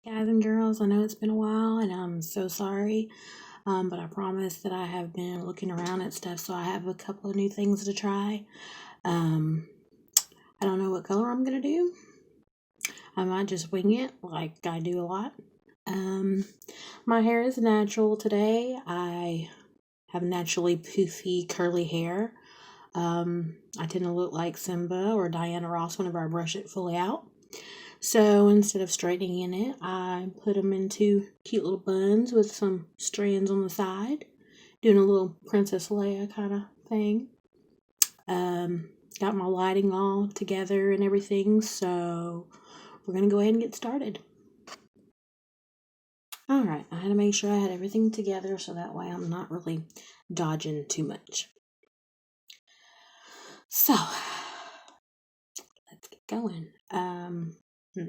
Guys and girls, I know it's been a while and I'm so sorry, but I promise that I have been looking around at stuff, so I have a couple of new things to try. I don't know what color I'm going to do. I might just wing it like I do a lot. My hair is natural today. I have naturally poofy curly hair. I tend to look like Simba or Diana Ross whenever I brush it fully out. So instead of straightening it, I put them into cute little buns with some strands on the side, doing a little Princess Leia kind of thing. Got my lighting all together and everything, so we're going to go ahead and get started. Alright, I had to make sure I had everything together so that way I'm not really dodging too much. So, let's get going. I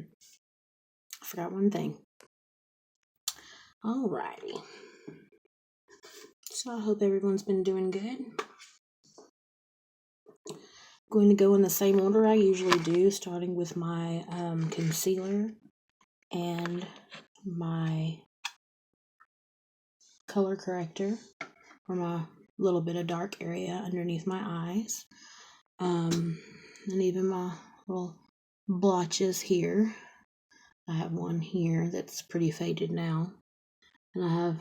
forgot one thing. Alrighty. So I hope everyone's been doing good. Going to go in the same order I usually do, starting with my concealer and my color corrector for my little bit of dark area underneath my eyes. And even my little blotches here. I have one here that's pretty faded now. And I have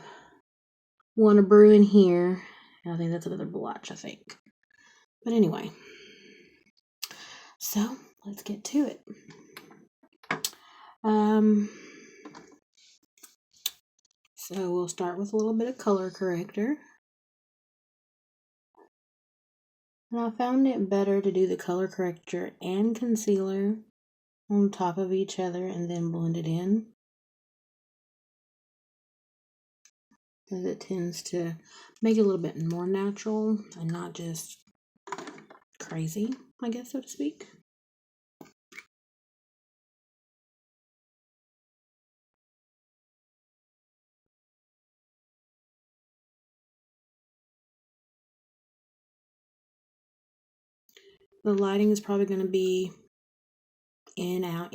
one a brewing here. And I think that's another blotch, I think. But anyway. So, let's get to it. So we'll start with a little bit of color corrector. And I found it better to do the color corrector and concealer on top of each other and then blend it in, because it tends to make it a little bit more natural and not just crazy, I guess, so to speak. The lighting is probably going to be in, out,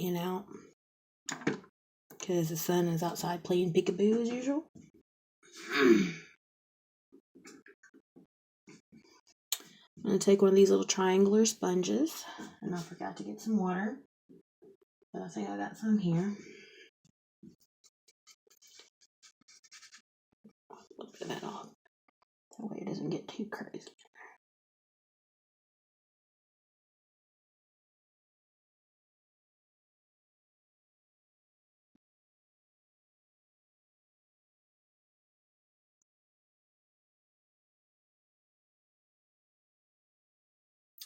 because the sun is outside playing peekaboo as usual. I'm going to take one of these little triangular sponges, and I forgot to get some water, but I think I got some here. A little bit of that off, that way it doesn't get too crazy.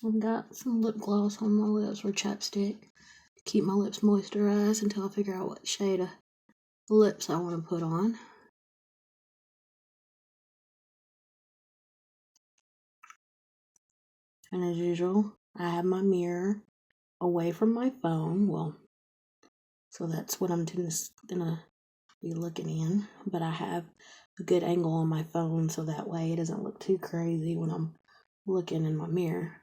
I've got some lip gloss on my lips, or chapstick, to keep my lips moisturized until I figure out what shade of lips I want to put on. And as usual, I have my mirror away from my phone. Well, so that's what I'm gonna be looking in. But I have a good angle on my phone so that way it doesn't look too crazy when I'm looking in my mirror.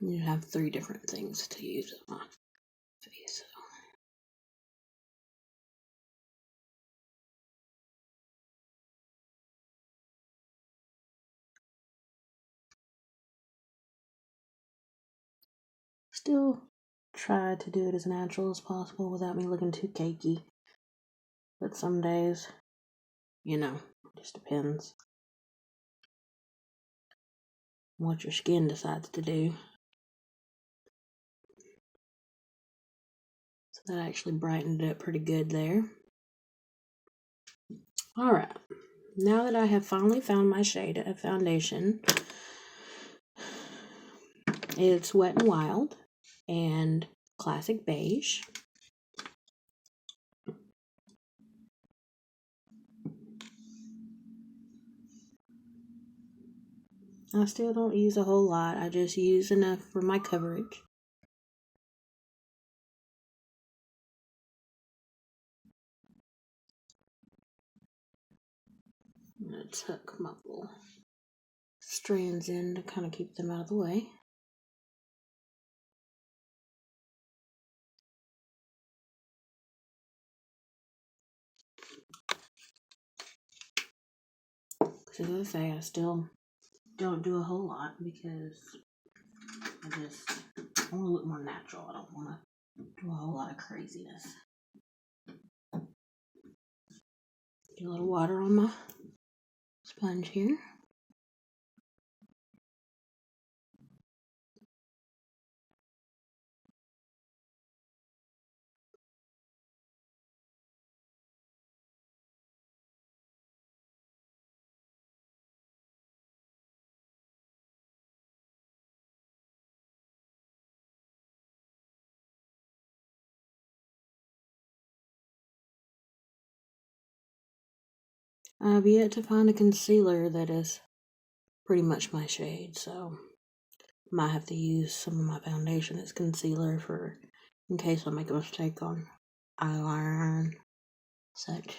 You have 3 different things to use on my face. Still try to do it as natural as possible without me looking too cakey. But some days, it just depends on what your skin decides to do. So that actually brightened it up pretty good there. Alright, now that I have finally found my shade of foundation, it's Wet n Wild and Classic Beige. I still don't use a whole lot. I just use enough for my coverage. I'm going to tuck my little strands in to kind of keep them out of the way. Because as I say, I still don't do a whole lot because I want to look more natural. I don't want to do a whole lot of craziness. Get a little water on my sponge here. I've yet to find a concealer that is pretty much my shade, so might have to use some of my foundation as concealer for in case I make a mistake on eyeliner and such.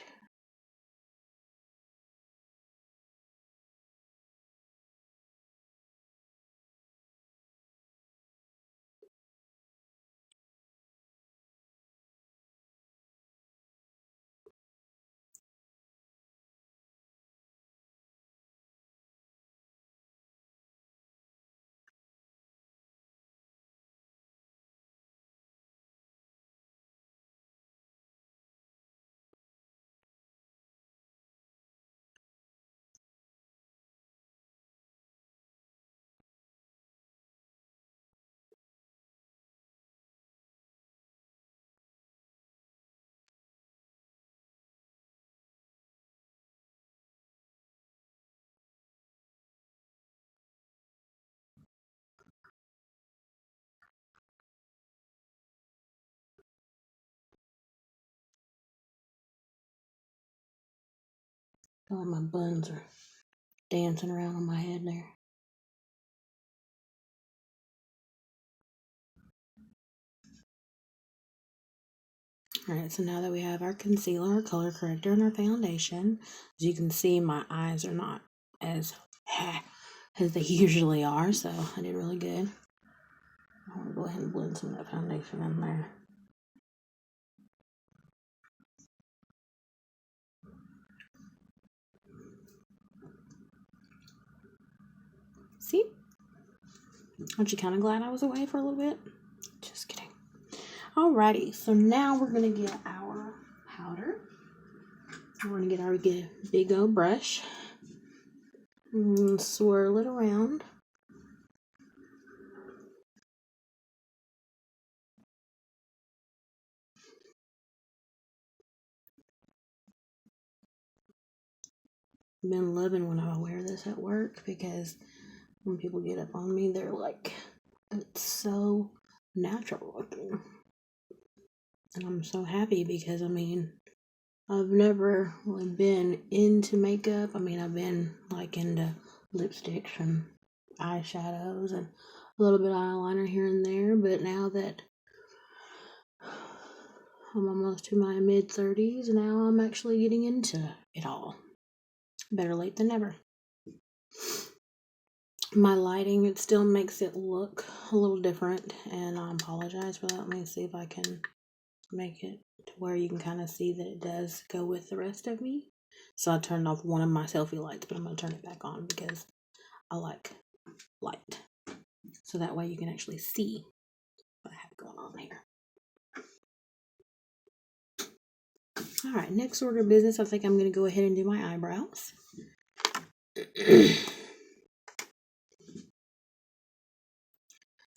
Oh, my buns are dancing around on my head there. Alright, so now that we have our concealer, our color corrector, and our foundation, as you can see, my eyes are not as as they usually are, so I did really good. I want to go ahead and blend some of that foundation in there. See? Aren't you kind of glad I was away for a little bit? Just kidding. Alrighty, so now we're going to get our powder. We're going to get our big old brush and swirl it around. I've been loving when I wear this at work because when people get up on me, they're like, it's so natural looking. And I'm so happy because, I mean, I've never really been into makeup. I mean, I've been like into lipsticks and eyeshadows and a little bit of eyeliner here and there. But now that I'm almost to my mid-30s, now I'm actually getting into it all. Better late than never. My lighting, it still makes it look a little different, and I apologize for that. Let me see if I can make it to where you can kind of see that it does go with the rest of me. So I turned off one of my selfie lights, but I'm going to turn it back on because I like light. So that way you can actually see what I have going on here. Alright, next order of business, I think I'm going to go ahead and do my eyebrows.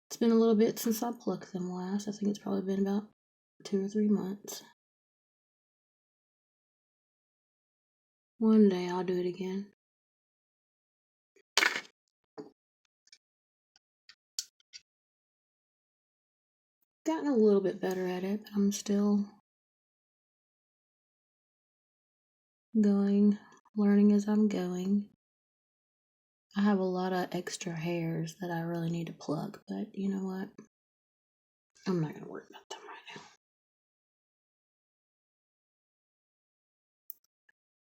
It's been a little bit since I plucked them last. I think it's probably been about 2 or 3 months. One day I'll do it again. Gotten a little bit better at it, but I'm still learning as I'm going. I have a lot of extra hairs that I really need to pluck, but you know what? I'm not going to worry about them right now.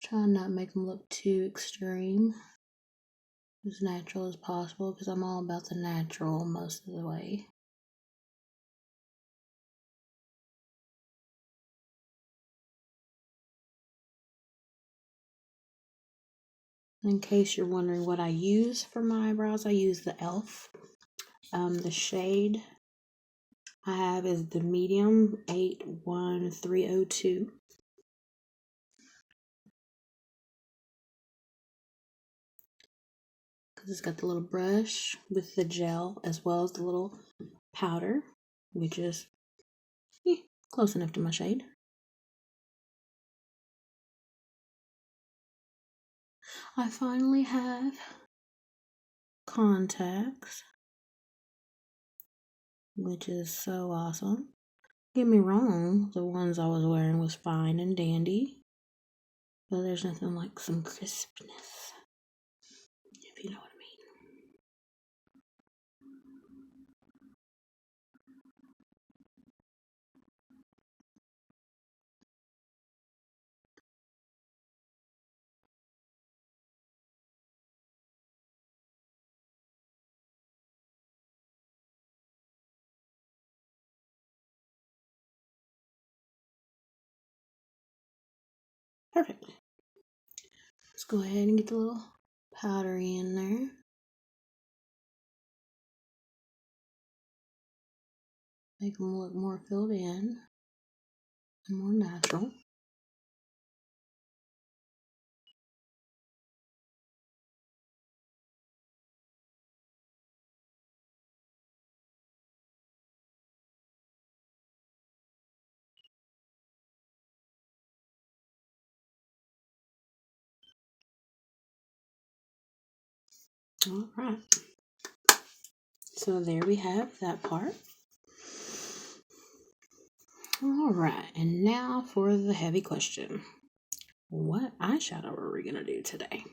Try not to make them look too extreme. As natural as possible, because I'm all about the natural most of the way. In case you're wondering what I use for my eyebrows, I use the e.l.f. The shade I have is the medium 81302. Because it's got the little brush with the gel as well as the little powder, which is close enough to my shade. I finally have contacts, which is so awesome. Don't get me wrong, the ones I was wearing was fine and dandy, but there's nothing like some crispness, if you know what I mean. Perfect. Let's go ahead and get the little powdery in there. Make them look more filled in and more natural. All right. So there we have that part. All right, and now for the heavy question. What eyeshadow are we going to do today?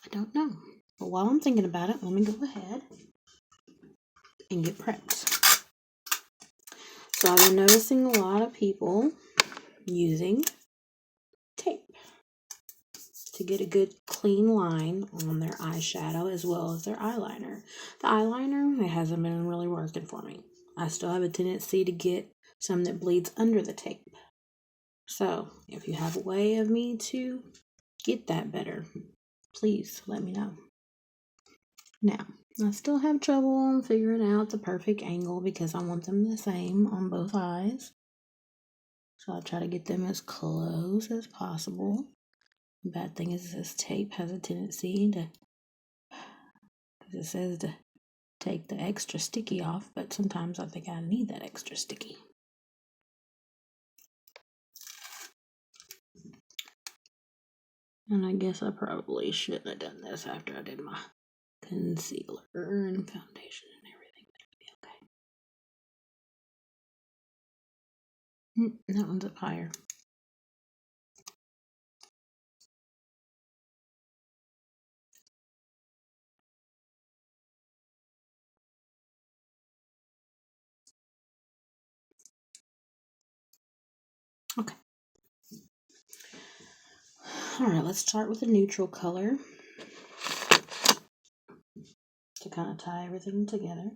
I don't know. But while I'm thinking about it, let me go ahead and get prepped. So I've been noticing a lot of people using tape to get a good clean line on their eyeshadow as well as their eyeliner. The eyeliner, it hasn't been really working for me. I still have a tendency to get some that bleeds under the tape. So if you have a way of me to get that better, please let me know. Now, I still have trouble figuring out the perfect angle because I want them the same on both eyes. So I try to get them as close as possible. The bad thing is this tape has a tendency to, because it says to take the extra sticky off, but sometimes I think I need that extra sticky. And I guess I probably shouldn't have done this after I did my concealer and foundation and everything, but it'll be okay. That one's up higher. Okay. Alright, let's start with a neutral color to kind of tie everything together.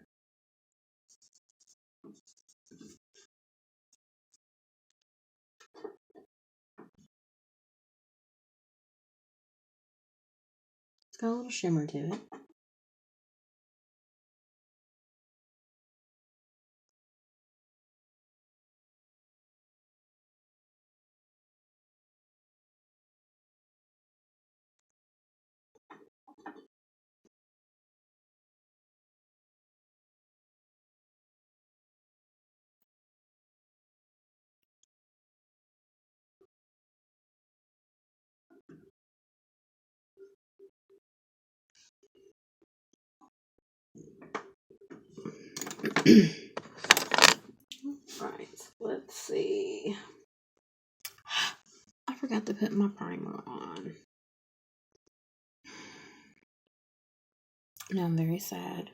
It's got a little shimmer to it. Right, let's see. I forgot to put my primer on. Now I'm very sad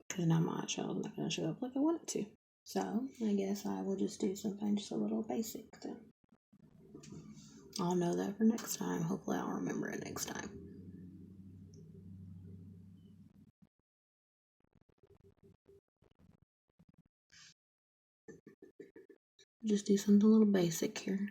because now my eyeshadow's not going to show up like I want it to. So I guess I will just do something just a little basic then. I'll know that for next time. Hopefully I'll remember it next time. Just do something a little basic here.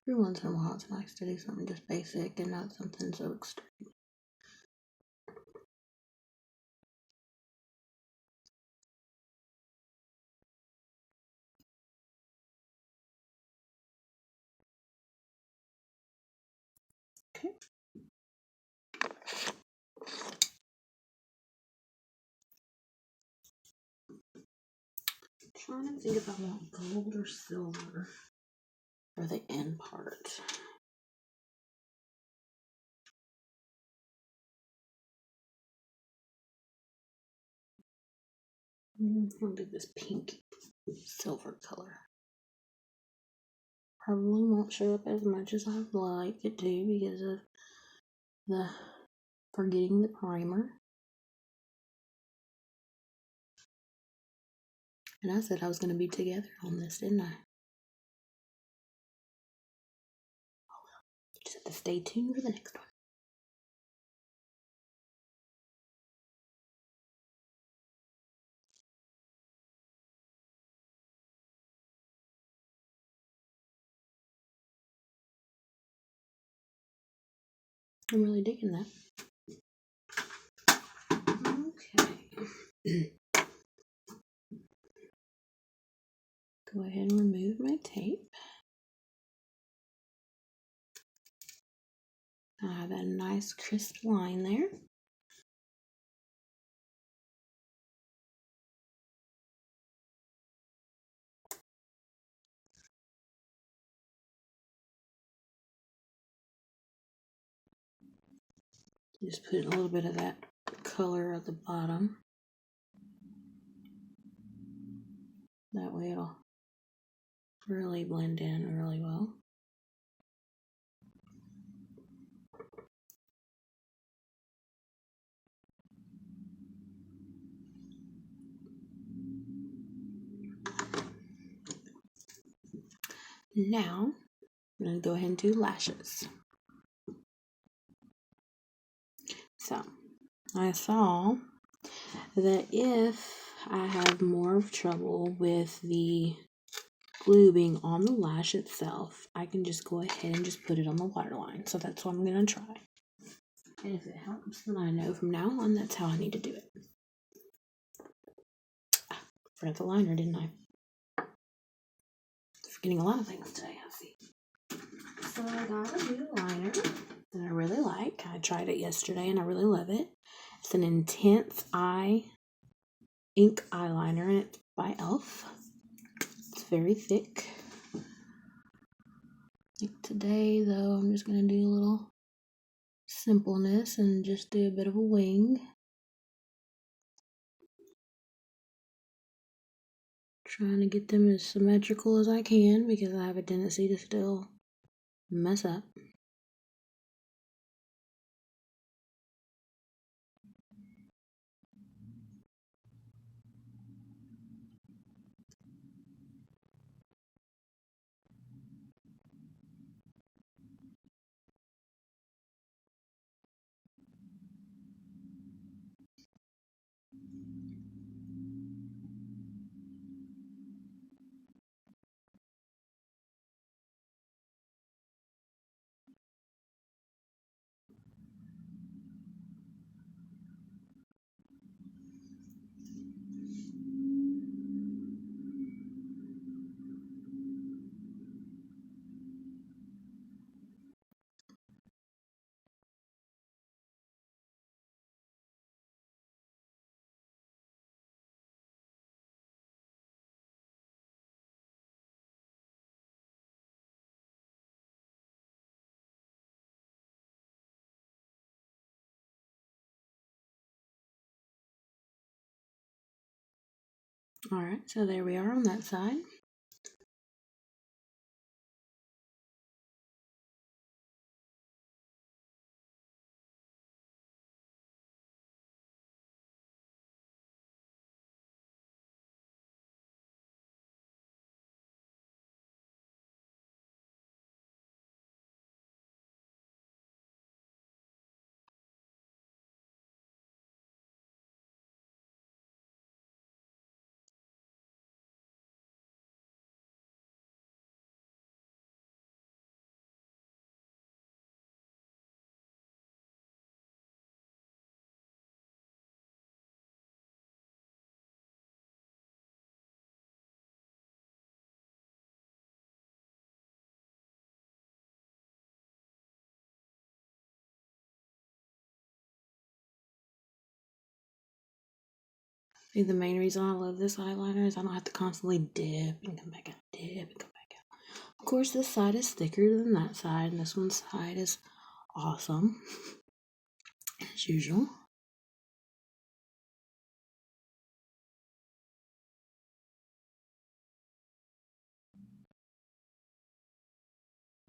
Every once in a while it's nice to do something just basic and not something so extreme. Okay. Trying to think if I want gold or silver for the end part. I'll do this pink silver color. Probably won't show up as much as I'd like it to because of the forgetting the primer. And I said I was going to be together on this, didn't I? Oh well, just have to stay tuned for the next one. I'm really digging that. Okay. Go ahead and remove my tape. I have that nice crisp line there. Just put a little bit of that color at the bottom. That way it'll really blend in really well. Now, I'm going to go ahead and do lashes. So, I saw that if I have more trouble with the glue being on the lash itself, I can just go ahead and just put it on the waterline. So that's what I'm going to try. And if it helps, then I know from now on that's how I need to do it. Forgot the liner, didn't I? Forgetting a lot of things today, I see. So I got a new liner that I really like. I tried it yesterday and I really love it. It's an Intense Eye ink eyeliner and it's by e.l.f. It's very thick. Today though, I'm just going to do a little simpleness and just do a bit of a wing. Trying to get them as symmetrical as I can because I have a tendency to still mess up. Alright, so there we are on that side. See, the main reason I love this eyeliner is I don't have to constantly dip and come back out, dip and come back out. Of course, this side is thicker than that side, and this one's side is awesome, as usual.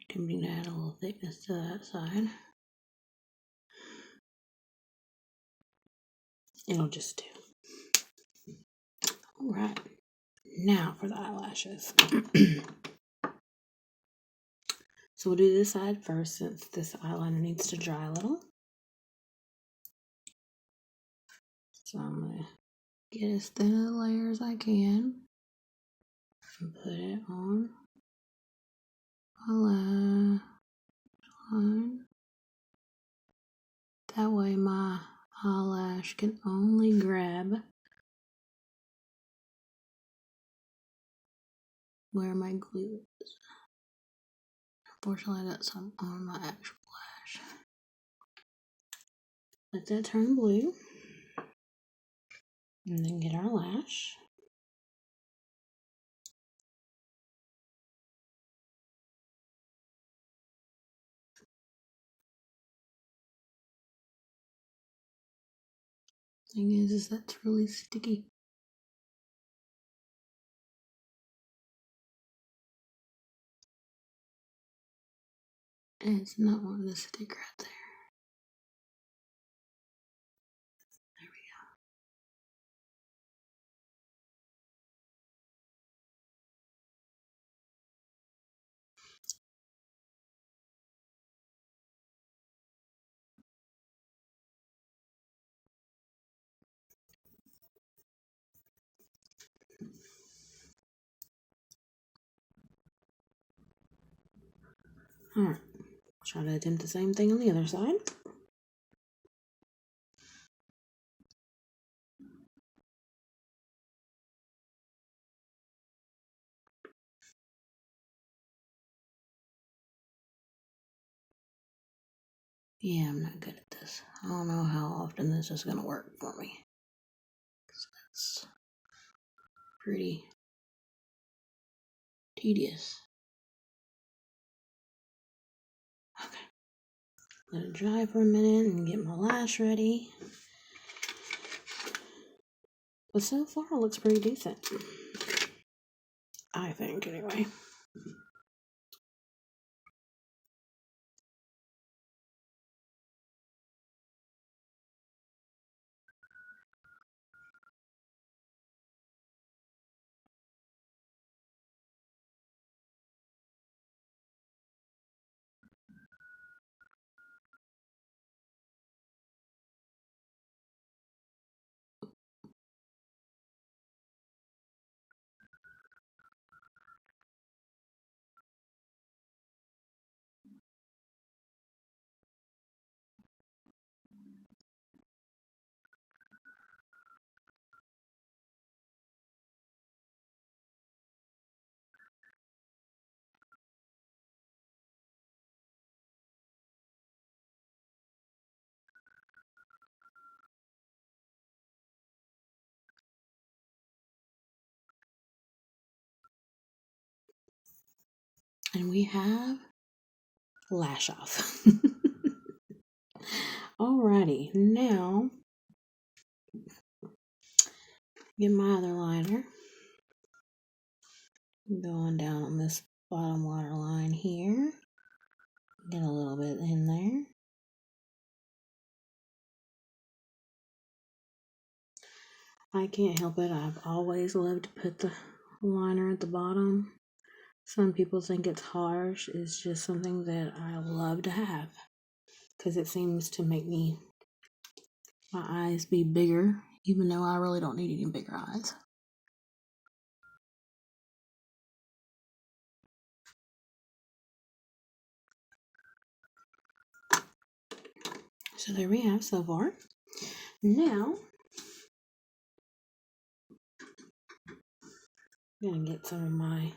Can bring add a little thickness to that side. It'll just do. Alright, now for the eyelashes. So we'll do this side first since this eyeliner needs to dry a little. So I'm going to get as thin a layer as I can and put it on my lash line. That way my eyelash can only grab where my glue is. Unfortunately, that's on my actual lash. Let that turn blue. And then get our lash. Thing is that's really sticky. And it's not wanting to stick right there. There we go. Alright, try to attempt the same thing on the other side. Yeah, I'm not good at this. I don't know how often this is going to work for me. That's pretty tedious. Okay. Let it dry for a minute and get my lash ready. But so far it looks pretty decent. I think, anyway. And we have lash off. Alrighty, now get my other liner. Going down on this bottom waterline here. Get a little bit in there. I can't help it. I've always loved to put the liner at the bottom. Some people think it's harsh. It's just something that I love to have because it seems to make my eyes be bigger, even though I really don't need any bigger eyes. So there we have so far. Now, I'm going to get some of my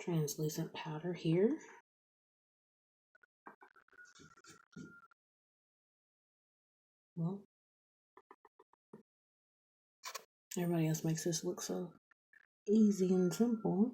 translucent powder here. Well, everybody else makes this look so easy and simple.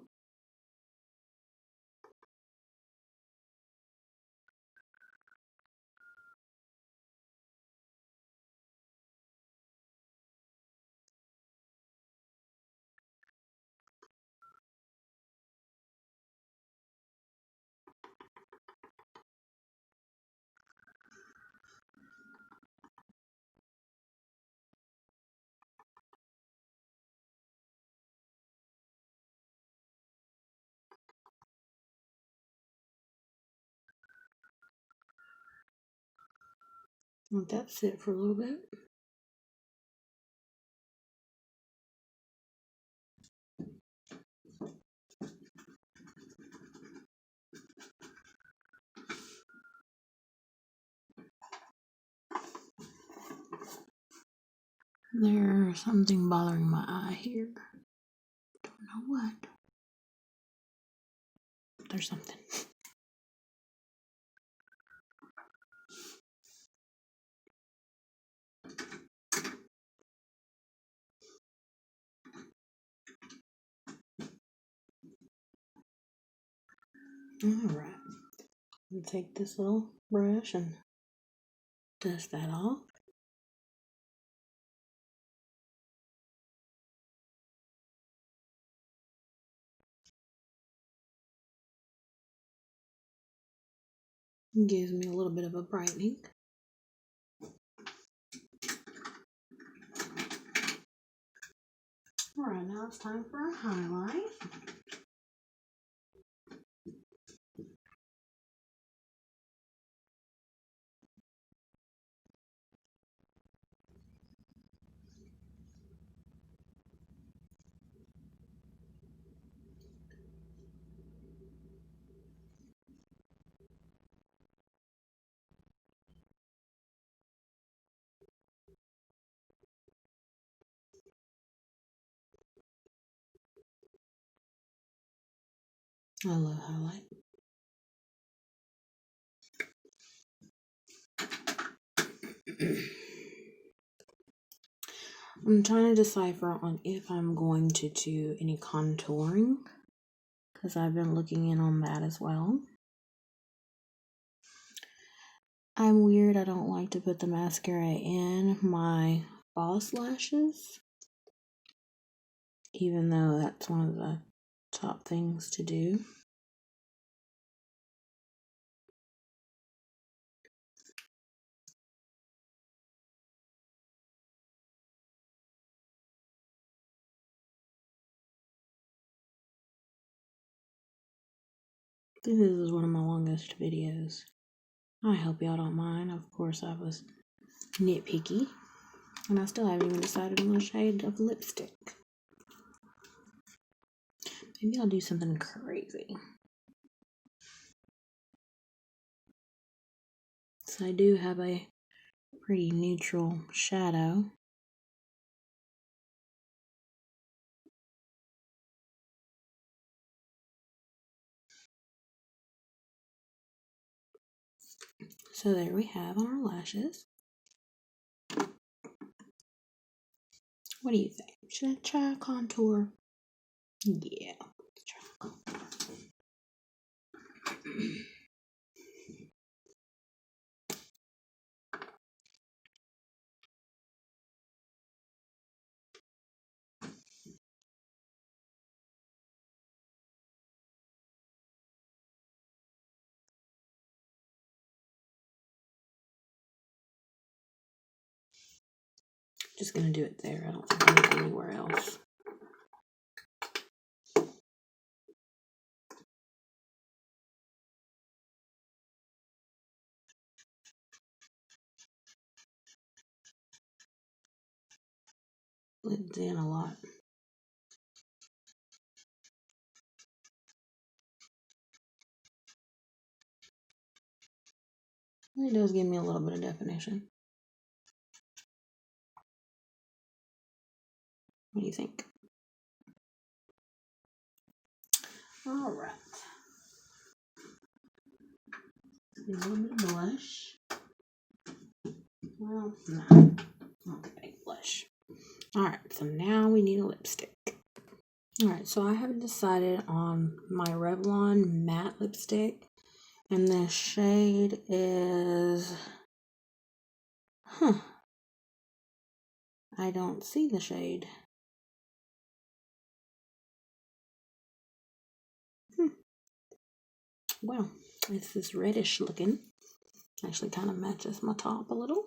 Let that sit for a little bit. There's something bothering my eye here. Don't know what. There's something. Alright. I'll take this little brush and dust that off. It gives me a little bit of a brightening. Alright, now it's time for a highlight. I love highlight. I'm trying to decipher on if I'm going to do any contouring because I've been looking in on that as well. I'm weird. I don't like to put the mascara in my false lashes, even though that's one of the top things to do. This is one of my longest videos. I hope y'all don't mind. Of course, I was nitpicky, and I still haven't even decided on a shade of lipstick. Maybe I'll do something crazy. So I do have a pretty neutral shadow. So there we have our lashes. What do you think? Should I try a contour? Yeah, let's try a contour. Just gonna do it there. I don't think I need anywhere else. Blends in a lot. It does give me a little bit of definition. What do you think? All right. A little bit of blush. Well, no. Okay, blush. All right, so now we need a lipstick. All right, so I haven't decided on my Revlon matte lipstick, and the shade is, I don't see the shade. Well, it's this reddish looking. Actually kind of matches my top a little.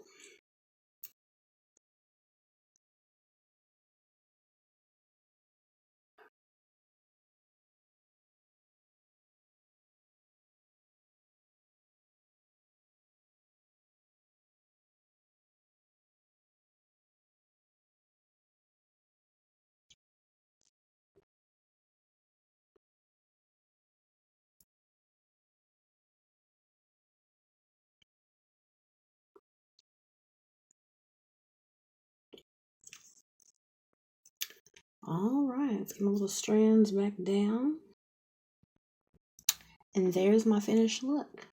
All right, let's get my little strands back down. And there's my finished look.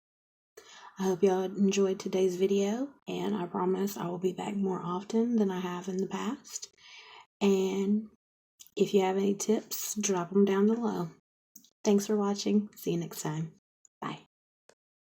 I hope y'all enjoyed today's video, and I promise I will be back more often than I have in the past. And if you have any tips, drop them down below. Thanks for watching. See you next time.